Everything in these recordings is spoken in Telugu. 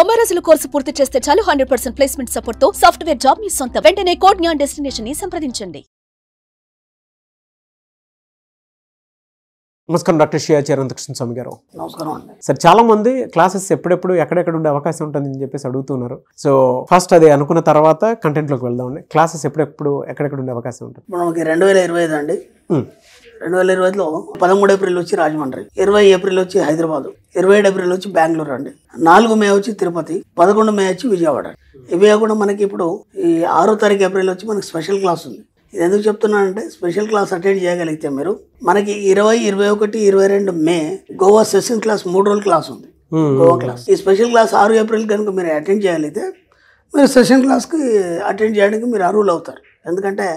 90 రోజుల కోర్సు పూర్తి చేస్తే చాలు 100% ప్లేస్మెంట్ సపోర్ట్ తో సాఫ్ట్వేర్ జాబ్ మీ సొంత. వెంటనే కోడ్ జ్ఞాన్ డెస్టినేషన్ ని సంప్రదించండి. నమస్కారం డాక్టర్ శ్రీ ఆచార్య అనంతకృష్ణ స్వామి గారు. నమస్కారం అండి. సార్, చాలా మంది క్లాసెస్ ఎప్పుడెప్పుడు ఎక్కడెక్కడ ఉండే అవకాశం ఉంటుందని చెప్పేసి అడుగుతున్నారు. సో ఫస్ట్ అది అనుకున్న తర్వాత కంటెంట్లోకి వెళ్దామండి. క్లాసెస్ ఎప్పుడెప్పుడు ఎక్కడెక్కడ ఉండే అవకాశం ఉంటుంది? మనకి 2025 అండి. 2025లో 13 ఏప్రిల్ వచ్చి రాజమండ్రి, 20 ఏప్రిల్ వచ్చి హైదరాబాద్, 27 ఏప్రిల్ వచ్చి బెంగళూరు అండి, 4 మే వచ్చి తిరుపతి, 11 మే వచ్చి విజయవాడ. ఇవే కాకుండా మనకి ఇప్పుడు ఈ 6వ తారీఖు ఏప్రిల్ వచ్చి మనకి స్పెషల్ క్లాస్ ఉంది. ఇది ఎందుకు చెప్తున్నానంటే, స్పెషల్ క్లాస్ అటెండ్ చేయగలిగితే మీరు మనకి 20, 21, 22 మే గోవా సెషన్ క్లాస్ 3 రోజుల క్లాస్ ఉంది. గోవా క్లాస్. ఈ స్పెషల్ క్లాస్ 6 ఏప్రిల్ కనుక మీరు అటెండ్ చేయగలిగితే మీరు సెషన్ క్లాస్కి అటెండ్ చేయడానికి మీరు అర్హులు అవుతారు. ఎందుకంటే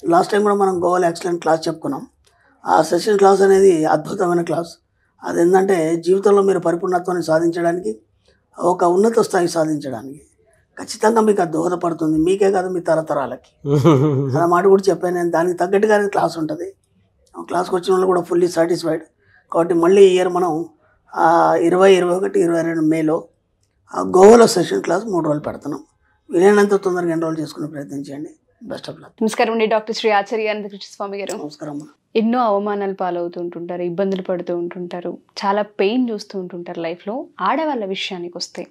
లాస్ట్ టైం కూడా మనం గోవాలో ఎక్సలెంట్ క్లాస్ చెప్పుకున్నాం. ఆ సెషన్ క్లాస్ అనేది అద్భుతమైన క్లాస్. అది ఏంటంటే జీవితంలో మీరు పరిపూర్ణత్వాన్ని సాధించడానికి, ఒక ఉన్నత స్థాయి సాధించడానికి ఖచ్చితంగా మీకు అది దోహదపడుతుంది. మీకే కాదు, మీ తరతరాలకి. ఆ మాట కూడా చెప్పాను నేను. దానికి తగ్గట్టుగానే క్లాస్ ఉంటుంది. క్లాస్కి వచ్చిన వాళ్ళు కూడా ఫుల్లీ సాటిస్ఫైడ్. కాబట్టి మళ్ళీ ఈ ఇయర్ మనం 20, 21, 22 మేలో గోవాలో సెషన్ క్లాస్ 3 రోజులు పెడుతున్నాం. వీలైనంత తొందరగా ఎన్రోల్ చేసుకునే ప్రయత్నం చేయండి. Best of luck. నమస్కారం అండి డాక్టర్ శ్రీ ఆచార్య అనంతకృష్ణ స్వామి గారు. నమస్కారం అమ్మా. ఎన్నో అవమానాలు పాలవుతుంటుంటారు, ఇబ్బందులు పడుతూ ఉంటుంటారు, చాలా పెయిన్ చూస్తూ ఉంటుంటారు లైఫ్లో. ఆడవాళ్ళ విషయానికి వస్తే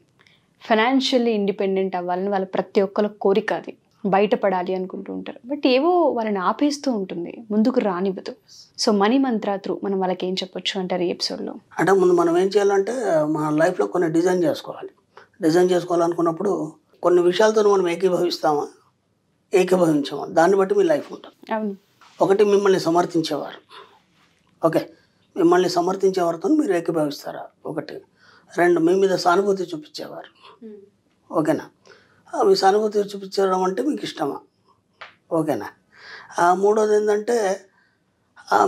ఫైనాన్షియల్లీ ఇండిపెండెంట్ అవ్వాలని వాళ్ళ ప్రతి ఒక్కరి కోరిక, అది బయటపడాలి అనుకుంటూ ఉంటారు. బట్ ఏవో వాళ్ళని ఆపేస్తూ ఉంటుంది, ముందుకు రానివ్వదు. సో మనీ మంత్ర త్రూ మనం వాళ్ళకి ఏం చెప్పొచ్చు అంటారు ఈ ఎపిసోడ్లో? అంటే ముందు మనం ఏం చేయాలంటే మన లైఫ్లో కొన్ని డిజైన్ చేసుకోవాలి. డిజైన్ చేసుకోవాలనుకున్నప్పుడు కొన్ని విషయాలతో మనం ఏకీభవిస్తామా, ఏకీభవించామా, దాన్ని బట్టి మీ లైఫ్ ఉంటుంది. అవును. ఒకటి, మిమ్మల్ని సమర్థించేవారు. ఓకే, మిమ్మల్ని సమర్థించేవారితో మీరు ఏకీభవిస్తారా? ఒకటి. 2, మీ మీద సానుభూతి చూపించేవారు. ఓకేనా? మీ సానుభూతి చూపించడం అంటే మీకు ఇష్టమా? ఓకేనా? 3వది ఏంటంటే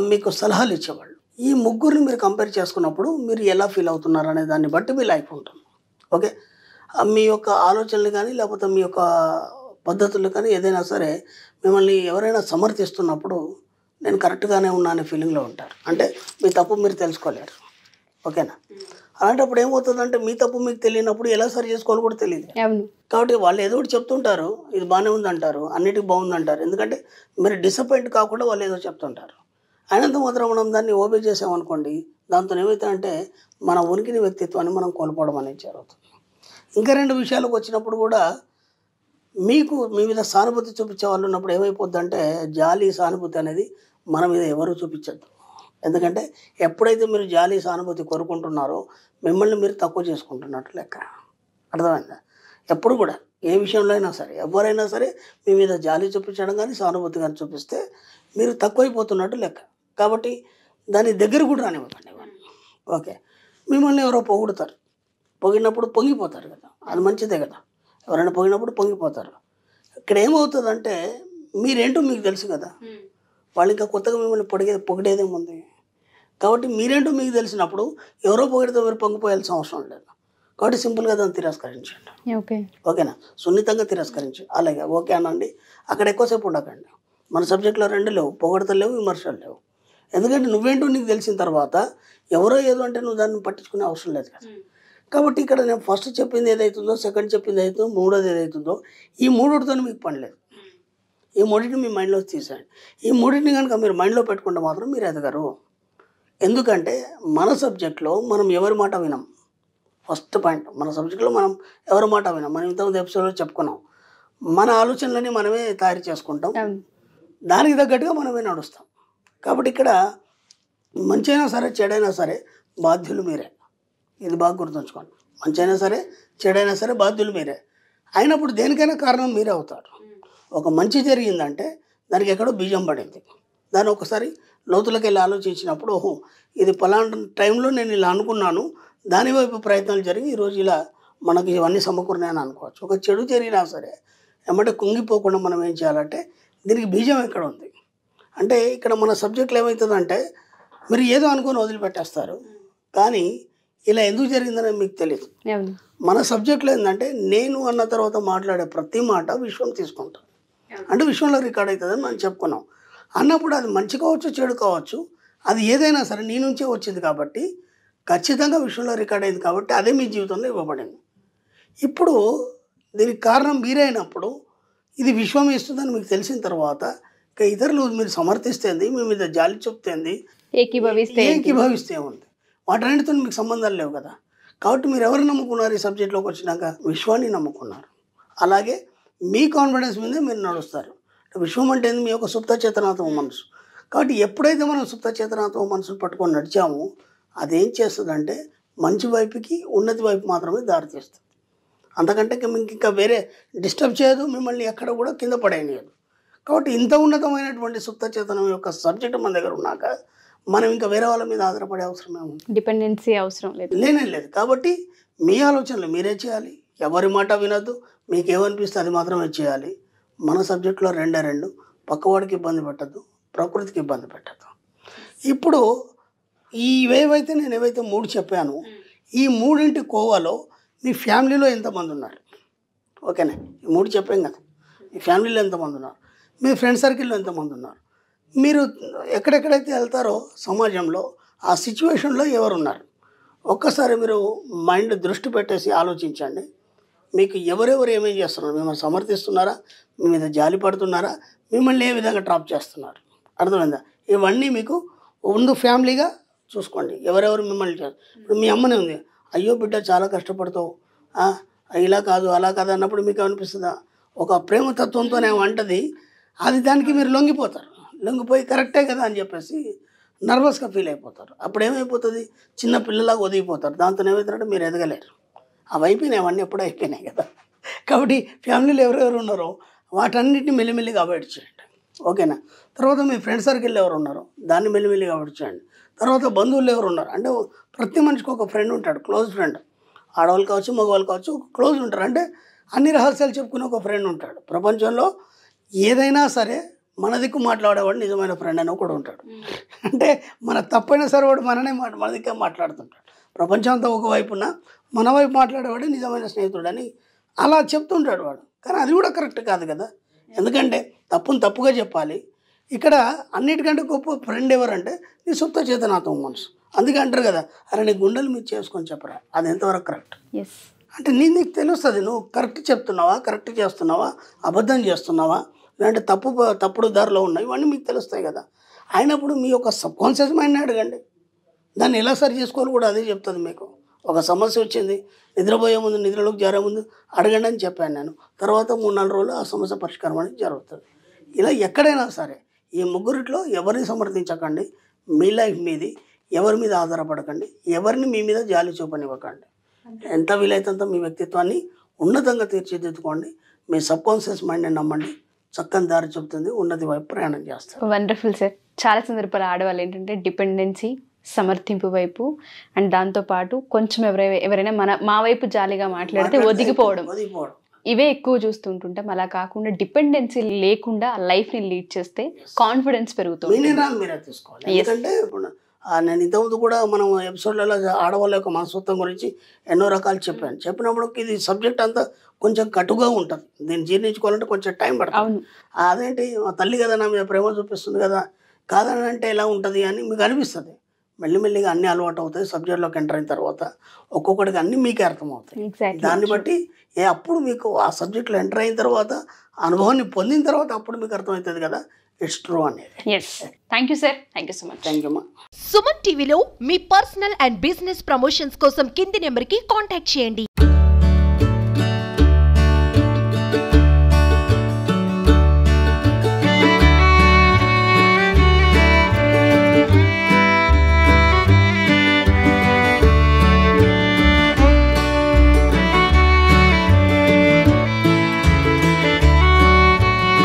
మీకు సలహాలు ఇచ్చేవాళ్ళు. ఈ ముగ్గురిని మీరు కంపేర్ చేసుకున్నప్పుడు మీరు ఎలా ఫీల్ అవుతున్నారు అనే దాన్ని బట్టి మీ లైఫ్ ఉంటుంది. ఓకే, మీ యొక్క ఆలోచనలు కానీ లేకపోతే మీ యొక్క పద్ధతులు కానీ ఏదైనా సరే మిమ్మల్ని ఎవరైనా సమర్థిస్తున్నప్పుడు నేను కరెక్ట్గానే ఉన్నా అనే ఫీలింగ్లో ఉంటారు. అంటే మీ తప్పు మీరు తెలుసుకోలేరు. ఓకేనా? అలాంటప్పుడు ఏమవుతుందంటే మీ తప్పు మీకు తెలియనప్పుడు ఎలా సరి చేసుకోవాలో కూడా తెలియదు. కాబట్టి వాళ్ళు ఏదో ఒకటి చెప్తుంటారు, ఇది బాగానే ఉందంటారు, అన్నిటికీ బాగుందంటారు. ఎందుకంటే మీరు డిసప్పాయింట్ కాకుండా వాళ్ళు ఏదో చెప్తుంటారు. అయినంత మాత్రం మనం దాన్ని ఓబే చేసామనుకోండి, దాంతో ఏమవుతుందంటే మన ఉనికిని, వ్యక్తిత్వాన్ని మనం కోల్పోవడం అనేది జరుగుతుంది. ఇంకా 2 విషయాలకు వచ్చినప్పుడు కూడా మీకు మీ మీద సానుభూతి చూపించే వాళ్ళు ఉన్నప్పుడు ఏమైపోద్దంటే జాలి, సానుభూతి అనేది మన మీద ఎవరు చూపించద్దు. ఎందుకంటే ఎప్పుడైతే మీరు జాలి, సానుభూతి కోరుకుంటున్నారో మిమ్మల్ని మీరు తక్కువ చేసుకుంటున్నట్టు లెక్క. అర్థమైందా? ఎప్పుడు కూడా ఏ విషయంలో అయినా సరే ఎవరైనా సరే మీ మీద జాలి చూపించడం కానీ సానుభూతి కానీ చూపిస్తే మీరు తక్కువైపోతున్నట్టు లెక్క. కాబట్టి దాని దగ్గర కూడా రానివ్వకండి. ఓకే, మిమ్మల్ని ఎవరో పొగుడుతారు, పొగిడినప్పుడు పొంగిపోతారు కదా, అది మంచిదే కదా. ఎవరైనా పొగిడినప్పుడు పొంగిపోతారు. ఇక్కడ ఏమవుతుందంటే మీరేంటో మీకు తెలుసు కదా, వాళ్ళు ఇంకా కొత్తగా మిమ్మల్ని పొగిడేదేముంది. కాబట్టి మీరేంటో మీకు తెలిసినప్పుడు ఎవరో పొగిడితే మీరు పొంగిపోయాల్సిన అవసరం లేదు. కాబట్టి సింపుల్గా దాన్ని తిరస్కరించండి. ఓకేనా? సున్నితంగా తిరస్కరించండి. అలాగే ఓకే అనండి. అక్కడ ఎక్కువసేపు ఉండకండి. మన సబ్జెక్ట్లో 2 లేవు, పొగడతలు లేవు, విమర్శలు లేవు. ఎందుకంటే నువ్వేంటో నీకు తెలిసిన తర్వాత ఎవరో ఏదో అంటే నువ్వు దాన్ని పట్టించుకునే అవసరం లేదు కదా. కాబట్టి ఇక్కడ నేను ఫస్ట్ చెప్పింది ఏదైతుందో, సెకండ్ చెప్పింది ఏదైతుందో, 3వది ఏదైతుందో, ఈ 3తో మీకు పని లేదు. ఈ 3ని మీ మైండ్లో తీసేయండి. ఈ 3ని కనుక మీరు మైండ్లో పెట్టుకుంటే మాత్రం మీరు ఎదగరు. ఎందుకంటే మన సబ్జెక్ట్లో మనం ఎవరి మాట వినాం. ఫస్ట్ పాయింట్, మన సబ్జెక్ట్లో మనం ఎవరి మాట వినాం. మనం ఇంతకుముందు ఎపిసోడ్లో చెప్పుకున్నాం. మన ఆలోచనలని మనమే తయారు చేసుకుంటాం, దానికి తగ్గట్టుగా మనమే నడుస్తాం. కాబట్టి ఇక్కడ మంచి అయినా సరే చెడైనా సరే బాధ్యులు మీరే. ఇది బాగా గుర్తుంచుకోండి. మంచి అయినా సరే చెడైనా సరే బాధ్యులు మీరే. అయినప్పుడు దేనికైనా కారణం మీరే అవుతారు. ఒక మంచి జరిగిందంటే దానికి ఎక్కడో బీజం పడింది. దాన్ని ఒకసారి లోతులకు వెళ్ళి ఆలోచించినప్పుడు, ఓహో ఇది పలానా టైంలో నేను ఇలా అనుకున్నాను, దానివైపు ప్రయత్నాలు జరిగి ఈరోజు ఇలా మనకి ఇవన్నీ సమకూరినాయని అనుకోవచ్చు. ఒక చెడు జరిగినా సరే ఏమంటే కుంగిపోకుండా మనం ఏం చేయాలంటే దీనికి బీజం ఎక్కడ ఉంది అంటే, ఇక్కడ మన సబ్జెక్టులు ఏమవుతుందంటే మీరు ఏదో అనుకొని వదిలిపెట్టేస్తారు, కానీ ఇలా ఎందుకు జరిగిందని మీకు తెలియదు. మన సబ్జెక్టులో ఏంటంటే నేను అన్న తర్వాత మాట్లాడే ప్రతి మాట విశ్వం తీసుకుంటాం. అంటే విశ్వంలో రికార్డ్ అవుతుందని మనం చెప్పుకున్నాం. అన్నప్పుడు అది మంచి కావచ్చు, చెడు కావచ్చు, అది ఏదైనా సరే నీ నుంచే వచ్చింది కాబట్టి ఖచ్చితంగా విశ్వంలో రికార్డ్ అయింది కాబట్టి అదే మీ జీవితంలో ఇవ్వబడింది. ఇప్పుడు దీనికి కారణం మీరే అయినప్పుడు ఇది విశ్వం ఇస్తుందని మీకు తెలిసిన తర్వాత ఇక ఇతరులు మీరు సమర్థిస్తేంది, మీ మీద జాలి చెప్తేంది, ఏకీభవిస్తే ఉంది, వాటన్నిటితో మీకు సంబంధాలు లేవు కదా. కాబట్టి మీరు ఎవరు నమ్ముకున్నారు ఈ సబ్జెక్ట్లోకి వచ్చినాక? విశ్వాన్ని నమ్ముకున్నారు. అలాగే మీ కాన్ఫిడెన్స్ మీదే మీరు నడుస్తారు. విశ్వం అంటే మీ యొక్క సుప్త చేతనాత్మ మనసు. కాబట్టి ఎప్పుడైతే మనం సుప్త చేతనాత్మ మనసును పట్టుకొని నడిచామో అదేం చేస్తుందంటే మంచి వైపుకి, ఉన్నతి వైపు మాత్రమే దారితీస్తుంది. అంతకంటే మీకు ఇంకా వేరే డిస్టర్బ్ చేయదు, మిమ్మల్ని ఎక్కడ కూడా కింద పడేయనియదు. కాబట్టి ఇంత ఉన్నతమైనటువంటి సుప్త చేతనం యొక్క సబ్జెక్ట్ మన దగ్గర ఉన్నాక మనం ఇంకా వేరే వాళ్ళ మీద ఆధారపడే అవసరం ఏముంది? డిపెండెన్సీ అవసరం లేదు, లేనే లేదు. కాబట్టి మీ ఆలోచనలు మీరే చేయాలి, ఎవరి మాట వినొద్దు, మీకు ఏమనిపిస్తే అది మాత్రమే చేయాలి. మన సబ్జెక్టులో రెండు, పక్కవాడికి ఇబ్బంది పెట్టద్దు, ప్రకృతికి ఇబ్బంది పెట్టద్దు. ఇప్పుడు ఇవేవైతే నేను ఏవైతే 3 చెప్పాను, ఈ 3 కోవాలో మీ ఫ్యామిలీలో ఎంతమంది ఉన్నారు? ఓకేనా? ఈ 3 చెప్పాం కదా, మీ ఫ్యామిలీలో ఎంతమంది ఉన్నారు, మీ ఫ్రెండ్ సర్కిల్లో ఎంతమంది ఉన్నారు, మీరు ఎక్కడెక్కడైతే వెళ్తారో సమాజంలో ఆ సిచ్యువేషన్లో ఎవరు ఉన్నారు, ఒక్కసారి మీరు మైండ్ దృష్టి పెట్టేసి ఆలోచించండి. మీకు ఎవరెవరు ఏమేం చేస్తున్నారు, మిమ్మల్ని సమర్థిస్తున్నారా, మీ మీద జాలి పడుతున్నారా, మిమ్మల్ని ఏ విధంగా డ్రాప్ చేస్తున్నారు, అర్థమైందా? ఇవన్నీ మీకు ముందు ఫ్యామిలీగా చూసుకోండి. ఎవరెవరు మిమ్మల్ని ఇప్పుడు మీ అమ్మనే ఉంది, అయ్యో బిడ్డ చాలా కష్టపడతావు, ఇలా కాదు అలా కాదు అన్నప్పుడు మీకు అనిపిస్తుందా? ఒక ప్రేమతత్వంతోనే అంటది, అది దానికి మీరు లొంగిపోయి కరెక్టే కదా అని చెప్పేసి నర్వస్గా ఫీల్ అయిపోతారు. అప్పుడు ఏమైపోతుంది? చిన్న పిల్లలాగా ఒదిగిపోతారు. దాంతో ఏమవుతారంటే మీరు ఎదగలేరు. అవి అయిపోయినాయి, అవన్నీ ఎప్పుడూ అయిపోయినాయి కదా. కాబట్టి ఫ్యామిలీలో ఎవరెవరు ఉన్నారో వాటన్నిటిని మెల్లిమెల్లిగా అవాయిడ్ చేయండి. ఓకేనా? తర్వాత మీ ఫ్రెండ్ సర్కిల్ ఎవరు ఉన్నారో దాన్ని మెల్లిమెల్లిగా అవాయిడ్ చేయండి. తర్వాత బంధువులు ఎవరు ఉన్నారు అంటే ప్రతి మనిషికి ఒక ఫ్రెండ్ ఉంటాడు, క్లోజ్ ఫ్రెండ్. ఆడవాళ్ళు కావచ్చు, మగవాళ్ళు కావచ్చు, క్లోజ్ ఉంటారు. అంటే అన్ని రహస్యాలు చెప్పుకునే ఒక ఫ్రెండ్ ఉంటాడు. ప్రపంచంలో ఏదైనా సరే మన దిక్కు మాట్లాడేవాడు నిజమైన ఫ్రెండ్ అని కూడా ఉంటాడు. అంటే మన తప్పైనా సరే వాడు మన దిక్కే మాట్లాడుతుంటాడు. ప్రపంచం అంతా ఒకవైపున మన వైపు మాట్లాడేవాడు నిజమైన స్నేహితుడు అని అలా చెప్తుంటాడు వాడు. కానీ అది కూడా కరెక్ట్ కాదు కదా. ఎందుకంటే తప్పును తప్పుగా చెప్పాలి. ఇక్కడ అన్నిటికంటే గొప్ప ఫ్రెండ్ ఎవరంటే నీ సుప్త చేతనాత్మ మనసు. అందుకే అంటారు కదా, అరే నీ గుండెలు మీరు చేసుకొని చెప్పరా, అది ఎంతవరకు కరెక్ట్ అంటే నీకు తెలుస్తుంది. నువ్వు కరెక్ట్ చెప్తున్నావా, కరెక్ట్ చేస్తున్నావా, అబద్ధం చేస్తున్నావా, లేదంటే తప్పుడు దారిలో ఉన్నాయి, ఇవన్నీ మీకు తెలుస్తాయి కదా. అయినప్పుడు మీ యొక్క సబ్కాన్షియస్ మైండ్ని అడగండి, దాన్ని ఎలా సరి చేసుకోవాలి కూడా అదే చెప్తుంది మీకు. ఒక సమస్య వచ్చింది, నిద్రపోయే ముందు, నిద్రలోకి చేరే ముందు అడగండి అని చెప్పాను నేను. తర్వాత 3-4 రోజులు ఆ సమస్య పరిష్కారం అనేది జరుగుతుంది. ఇలా ఎక్కడైనా సరే ఈ ముగ్గురిట్లో ఎవరిని సమర్థించకండి. మీ లైఫ్ మీది, ఎవరి మీద ఆధారపడకండి, ఎవరిని మీ మీద జాలి చూపనివ్వకండి. ఎంత వీలైతే మీ వ్యక్తిత్వాన్ని ఉన్నతంగా తీర్చిదిద్దుకోండి. మీ సబ్కాన్షియస్ మైండ్ని నమ్మండి, చక్కని దారి చెప్తుంది, ఉన్నతి వైపు ప్రయాణం చేస్తారు. Wonderful sir. చాలా సందర్భాలు ఆడవాళ్ళు ఏంటంటే డిపెండెన్సీ, సమర్థింపు వైపు అండ్ దాంతోపాటు కొంచెం ఎవరైనా మా వైపు జాలిగా మాట్లాడితే ఒదిగిపోవడం, ఇవే ఎక్కువ చూస్తుంటుంటాం. అలా కాకుండా డిపెండెన్సీ లేకుండా లైఫ్ని లీడ్ చేస్తే కాన్ఫిడెన్స్ పెరుగుతుంది. మీరే తీసుకోవాలి. ఎందుకంటే నేను ఇంతకుముందు కూడా మనం ఎపిసోడ్లలో ఆడవాళ్ళ యొక్క మనస్తత్వం గురించి ఎన్నో రకాలు చెప్పినప్పుడు ఇది సబ్జెక్ట్ అంతా కొంచెం కటుగా ఉంటుంది. దీన్ని జీర్ణించుకోవాలంటే కొంచెం టైం పడుతుంది. అదేంటి మా తల్లి కదా నా మీద ప్రేమ చూపిస్తుంది కదా, కాదని అంటే ఎలా ఉంటుంది అని మీకు అనిపిస్తుంది. మెల్లిమెల్లిగా అన్నీ అలవాటు అవుతాయి. సబ్జెక్ట్లోకి ఎంటర్ అయిన తర్వాత ఒక్కొక్కటికి అన్నీ మీకే అర్థమవుతాయి. దాన్ని బట్టి అప్పుడు మీకు ఆ సబ్జెక్ట్లో ఎంటర్ అయిన తర్వాత అనుభవాన్ని పొందిన తర్వాత అప్పుడు మీకు అర్థమవుతుంది కదా ఇట్స్ ట్రూ అనేది. Thank you sir. Thank you so much. Thank you అమ్మా. సుమన్ టీవీలో మీ పర్సనల్ అండ్ బిజినెస్ ప్రమోషన్స్ కోసం కింది నెంబర్కి కాంటాక్ట్ చేయండి.